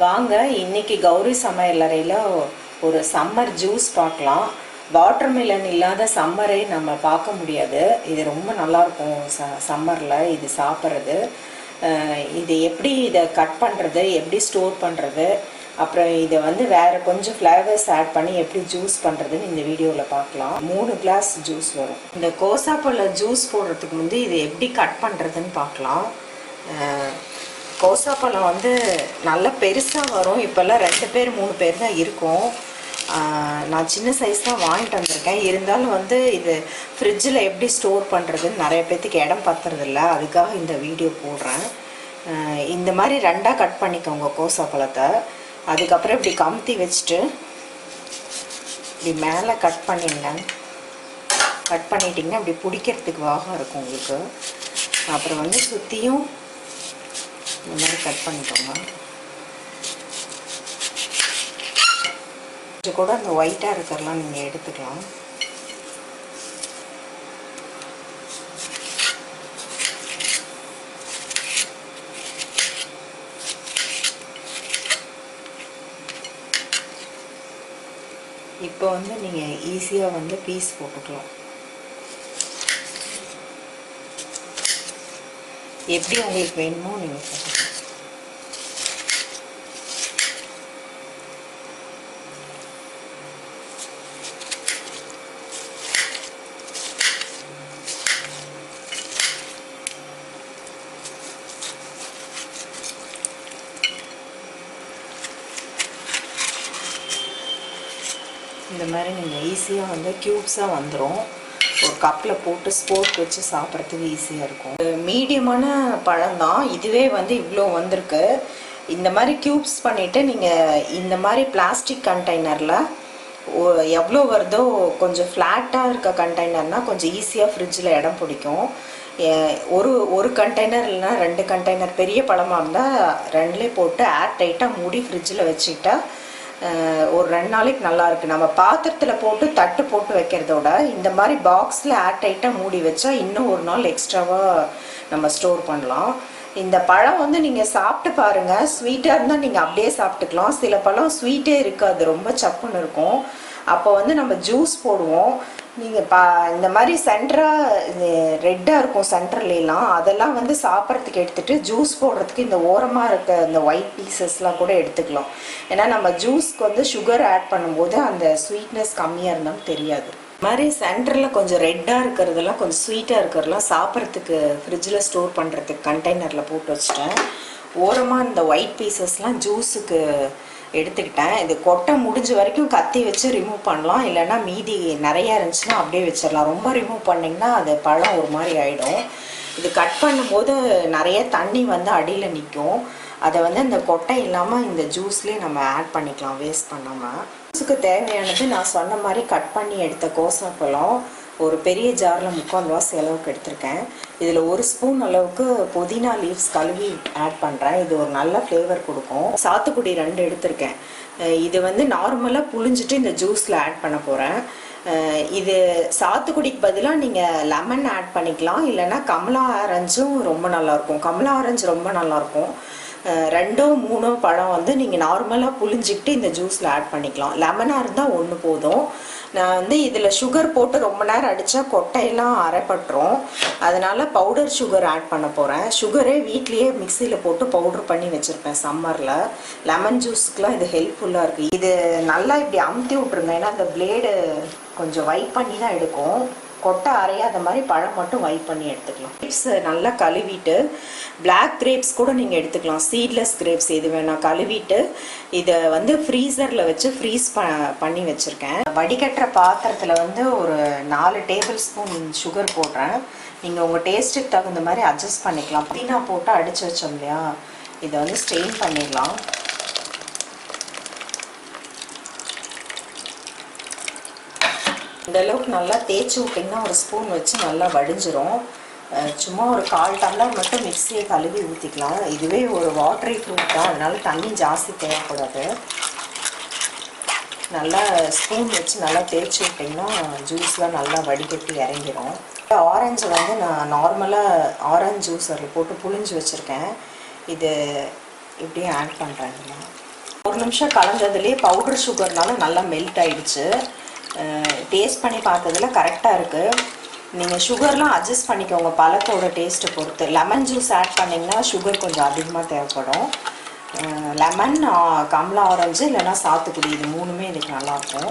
வாங்க இன்னைக்கு கௌரி சமையலறையில் ஒரு சம்மர் ஜூஸ் பார்க்கலாம். வாட்டர்மெலன் இல்லாத சம்மரை நம்ம பார்க்க முடியாது. இது ரொம்ப நல்லாயிருக்கும் சம்மரில் இது சாப்பிட்றது. இது எப்படி இதை கட் பண்ணுறது, எப்படி ஸ்டோர் பண்ணுறது, அப்புறம் இதை வேறு கொஞ்சம் ஃப்ளேவர்ஸ் ஆட் பண்ணி எப்படி ஜூஸ் பண்ணுறதுன்னு இந்த வீடியோவில் பார்க்கலாம். 3 கிளாஸ் ஜூஸ் வரும். இந்த கோசாப்பழ ஜூஸ் போடுறதுக்கு முந்தி இதை எப்படி கட் பண்ணுறதுன்னு பார்க்கலாம். கோசாப்பழம் நல்லா பெருசாக வரும். இப்போல்லாம் 2 பேர் 3 பேர் தான் இருக்கும். நான் சின்ன சைஸ் தான் வாங்கிட்டு வந்திருக்கேன். இருந்தாலும் இது ஃப்ரிட்ஜில் எப்படி ஸ்டோர் பண்ணுறதுன்னு நிறைய பேர்த்துக்கு இடம் பத்துறதில்ல. அதுக்காக இந்த வீடியோ போடுறேன். இந்த மாதிரி 2ஆக கட் பண்ணிக்கோங்க கோசாப்பழத்தை. அதுக்கப்புறம் இப்படி கமுத்தி வச்சுட்டு இப்படி மேலே கட் பண்ணிட்டிங்கன்னா இப்படி பிடிக்கிறதுக்கு வாகம் இருக்கும் உங்களுக்கு. அப்புறம் சுற்றியும் இந்த மாதிரி கட் பண்ணிக்கோங்க. கொஞ்சம் கூட அந்த ஒயிட்டாக இருக்கிறலாம் நீங்கள் எடுத்துக்கலாம். இப்போ நீங்கள் ஈஸியாக பீஸ் போட்டுக்கலாம். எப்படி உங்களுக்கு வேணுமோ நீங்கள் போட்டுக்கலாம். இந்த மாதிரி நீங்கள் ஈஸியாக க்யூப்ஸாக வந்துடும். ஒரு கப்பில் போட்டு ஸ்போர்ட் வச்சு சாப்பிட்றதுக்கு ஈஸியாக இருக்கும். மீடியமான பழம்தான். இதுவே இவ்வளோ வந்திருக்கு. இந்த மாதிரி க்யூப்ஸ் பண்ணிவிட்டு நீங்கள் இந்த மாதிரி பிளாஸ்டிக் கண்டெய்னரில் எவ்வளோ வருதோ, கொஞ்சம் ஃப்ளாட்டாக இருக்க கண்டெய்னர்னால் கொஞ்சம் ஈஸியாக ஃப்ரிட்ஜில் இடம் பிடிக்கும். ஒரு கண்டெய்னர் இல்லைனா 2 கண்டெய்னர், பெரிய பழமாக இருந்தால் 2லேயே போட்டு ஏர் டைட்டாக மூடி ஃப்ரிட்ஜில் வச்சுக்கிட்டா ஒரு 2 நாளைக்கு நல்லாயிருக்கு. நம்ம பாத்திரத்தில் போட்டு தட்டு போட்டு வைக்கிறதோட இந்த மாதிரி பாக்ஸில் ஏர் டைட்டாக மூடி வச்சா இன்னும் ஒரு நாள் எக்ஸ்ட்ராவாக நம்ம ஸ்டோர் பண்ணலாம். இந்த பழம் நீங்கள் சாப்பிட்டு பாருங்கள். ஸ்வீட்டாக இருந்தால் நீங்கள் அப்படியே சாப்பிட்டுக்கலாம். சில பழம் ஸ்வீட்டே இருக்காது, ரொம்ப சப்புன்னு இருக்கும். அப்போ நம்ம ஜூஸ் போடுவோம். நீங்கள் இந்த மாதிரி சென்டராக ரெட்டாக இருக்கும் சென்டர்லாம், அதெல்லாம் சாப்பிட்றதுக்கு எடுத்துகிட்டு ஜூஸ் போடுறதுக்கு இந்த ஓரமாக இருக்க இந்த ஒயிட் பீசஸ்லாம் கூட எடுத்துக்கலாம். ஏன்னா நம்ம ஜூஸ்க்கு சுகர் ஆட் பண்ணும்போது அந்த ஸ்வீட்னஸ் கம்மியாக இருந்தாலும் தெரியாது. இந்த மாதிரி சென்டரில் கொஞ்சம் ரெட்டாக இருக்கிறதெல்லாம், கொஞ்சம் ஸ்வீட்டாக இருக்கிறதெல்லாம் சாப்பிட்றதுக்கு ஃப்ரிட்ஜில் ஸ்டோர் பண்ணுறதுக்கு கண்டெய்னரில் போட்டு வச்சுட்டேன். ஓரமாக இந்த ஒயிட் பீசஸ்லாம் ஜூஸுக்கு எடுத்துக்கிட்டேன். இது கொட்டை முடிஞ்ச வரைக்கும் கத்தி வச்சு ரிமூவ் பண்ணலாம். இல்லைன்னா மீதி நிறையா இருந்துச்சுன்னா அப்படியே வச்சிடலாம். ரொம்ப ரிமூவ் பண்ணிங்கன்னா அது பழம் ஒரு மாதிரி ஆகிடும். இது கட் பண்ணும்போது நிறைய தண்ணி அடியில் நிற்கும். அதை இந்த கொட்டை இல்லாமல் இந்த ஜூஸ்லேயே நம்ம ஆட் பண்ணிக்கலாம், வேஸ்ட் பண்ணாமல். ஜூஸுக்கு தேவையானது நான் சொன்ன மாதிரி கட் பண்ணி எடுத்த கோசாப்பழம் ஒரு பெரிய ஜாரில் 3/4 வாசி அளவுக்கு எடுத்திருக்கேன். இதில் 1 ஸ்பூன் அளவுக்கு புதினா லீவ்ஸ் கழுவி ஆட் பண்ணுறேன். இது ஒரு நல்ல ஃப்ளேவர் கொடுக்கும். சாத்துக்குடி 2 எடுத்திருக்கேன். இது நார்மலாக புழிஞ்சிட்டு இந்த ஜூஸில் ஆட் பண்ண போகிறேன். இது சாத்துக்குடிக்கு பதிலாக நீங்கள் லெமன் ஆட் பண்ணிக்கலாம். இல்லைன்னா கமலா ஆரஞ்சும் ரொம்ப நல்லாயிருக்கும். கமலா ஆரஞ்சு ரொம்ப நல்லாயிருக்கும். 2 3 பழம் நீங்கள் நார்மலாக புழிஞ்சிக்கிட்டு இந்த ஜூஸில் ஆட் பண்ணிக்கலாம். லெமனாக இருந்தால் 1 போதும். நான் இதில் சுகர் போட்டு ரொம்ப நேரம் அடித்தா கொட்டையெல்லாம் அரைப்பட்டுரும். அதனால் பவுடர் சுகர் ஆட் பண்ண போகிறேன். சுகரே வீட்லேயே மிக்சியில் போட்டு பவுடர் பண்ணி வச்சுருப்பேன். சம்மரில் லெமன் ஜூஸுக்கெலாம் இது ஹெல்ப்ஃபுல்லாக இருக்குது. இது நல்லா இப்படி அமுத்தி விட்ருங்க. ஏன்னா அந்த பிளேடு கொஞ்சம் வைப் பண்ணி தான் எடுக்கும். கொட்டை அரையாத மாதிரி பழம் மட்டும் வைப் பண்ணி எடுத்துக்கலாம். கிரேப்ஸ் நல்லா கழுவிட்டு, பிளாக் கிரேப்ஸ் கூட நீங்கள் எடுத்துக்கலாம். சீட்லெஸ் கிரேப்ஸ் எது வேணால் கழுவிட்டு இதை ஃப்ரீசரில் வச்சு ஃப்ரீஸ் பண்ணி வச்சுருக்கேன். வடிகட்டுற பாத்திரத்தில் ஒரு 4 டேபிள் ஸ்பூன் சுகர் போடுறேன். நீங்கள் உங்கள் டேஸ்ட்டுக்கு தகுந்த மாதிரி அட்ஜஸ்ட் பண்ணிக்கலாம். புதினா போட்டு அடித்து வச்சோம் இல்லையா, இதை ஸ்ட்ரெயின் பண்ணிடலாம். இந்த அளவுக்கு நல்லா தேய்ச்சி விட்டிங்கன்னா ஒரு ஸ்பூன் வச்சு நல்லா வடிஞ்சிரும். சும்மா ஒரு 1/4 டம்ளர் மட்டும் மிக்சியை கழுவி ஊற்றிக்கலாம். இதுவே ஒரு வாட்டரி ஃப்ரூட் தான், அதனால தண்ணி ஜாஸ்தி தேவைப்படாது. நல்லா ஸ்பூன் வச்சு நல்லா தேய்ச்சி விட்டிங்கன்னா ஜூஸ்லாம் நல்லா வடிகட்டி இறங்கிடும். ஆரஞ்சு நான் நார்மலாக ஆரஞ்சு ஜூஸரில் போட்டு புழிஞ்சு வச்சுருக்கேன். இது இப்படியே ஆட் பண்ணுறேன். ஒரு நிமிஷம் கலந்ததுலேயே பவுடர் சுகர்னால நல்லா மெல்ட் ஆகிடுச்சு. டேஸ்ட் பண்ணி பார்த்ததுல கரெக்டாக இருக்குது. நீங்கள் சுகர்லாம் அட்ஜஸ்ட் பண்ணிக்கோங்க பழத்தோட டேஸ்ட்டை பொறுத்து. லெமன் ஜூஸ் ஆட் பண்ணிங்கன்னா சுகர் கொஞ்சம் அதிகமாக தேவைப்படும். லெமன், கமலா ஆரஞ்சு இல்லைன்னா சாத்துக்குடி, இது மூணுமே இதுக்கு நல்லாயிருக்கும்.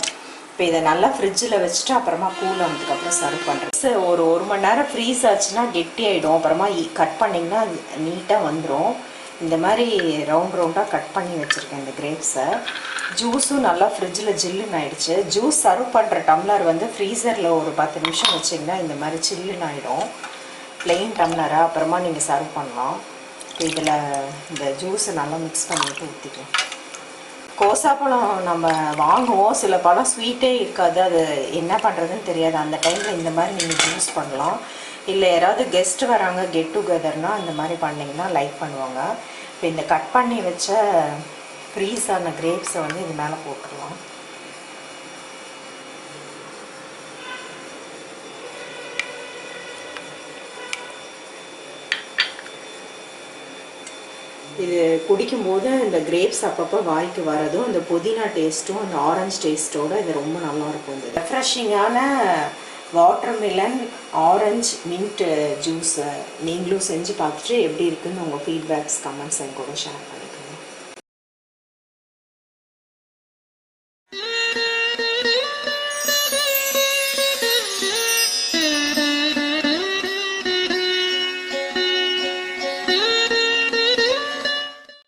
இப்போ இதை நல்லா ஃப்ரிட்ஜில் வச்சுட்டு அப்புறமா கூல் ஆனதுக்கப்புறம் சர்வ் பண்ணுறேன். ஒரு மணி நேரம் ஃப்ரீஸ் ஆச்சுன்னா கெட்டி ஆகிடும். அப்புறமா கட் பண்ணிங்கன்னா நீட்டாக வந்துடும். இந்த மாதிரி ரவுண்டாக கட் பண்ணி வச்சுருக்கேன் இந்த கிரேப்ஸை. ஜூஸும் நல்லா ஃப்ரிட்ஜில் ஜில்லுன்னு ஆகிடுச்சு. ஜூஸ் சர்வ் பண்ணுற டம்ளர் வந்து ஃப்ரீசரில் ஒரு 10 நிமிஷம் வச்சிங்கன்னா இந்த மாதிரி சில்லுன்னு ஆகிடும். ப்ளெயின் டம்ளராக அப்புறமா நீங்கள் சர்வ் பண்ணலாம். இதில் இந்த ஜூஸை நல்லா மிக்ஸ் பண்ணிவிட்டு ஊற்றிக்கலாம். கோசாப்பழம் நம்ம வாங்குவோம், சில பழம் ஸ்வீட்டே இருக்காது, அது என்ன பண்ணுறதுன்னு தெரியாது. அந்த டைமில் இந்த மாதிரி நீங்கள் ஜூஸ் பண்ணலாம். இல்லை யாராவது கெஸ்ட் வராங்க கெட் டுகெதர்னால் இந்த மாதிரி பண்ணிங்கன்னா லைக் பண்ணுவாங்க. இப்போ இந்த கட் பண்ணி வச்ச ஃப்ரீஸ் ஆன கிரேப்ஸை வந்து இது மேலே போட்டுடலாம். இது குடிக்கும்போது இந்த கிரேப்ஸ் அப்பப்போ வாய்க்கு வரதும் அந்த புதினா டேஸ்ட்டும் அந்த ஆரஞ்சு டேஸ்ட்டோட இது ரொம்ப நல்லாயிருக்கும். இது ரெஃப்ரெஷிங்கான வாட்டர்மெலன் ஆரஞ்சு மின்ட் ஜூஸை நீங்களும் செஞ்சு பார்த்துட்டு எப்படி இருக்குதுன்னு உங்கள் ஃபீட்பேக்ஸ் கமெண்ட்ஸ் என் கூட ஷேர் பண்ணுங்கள்.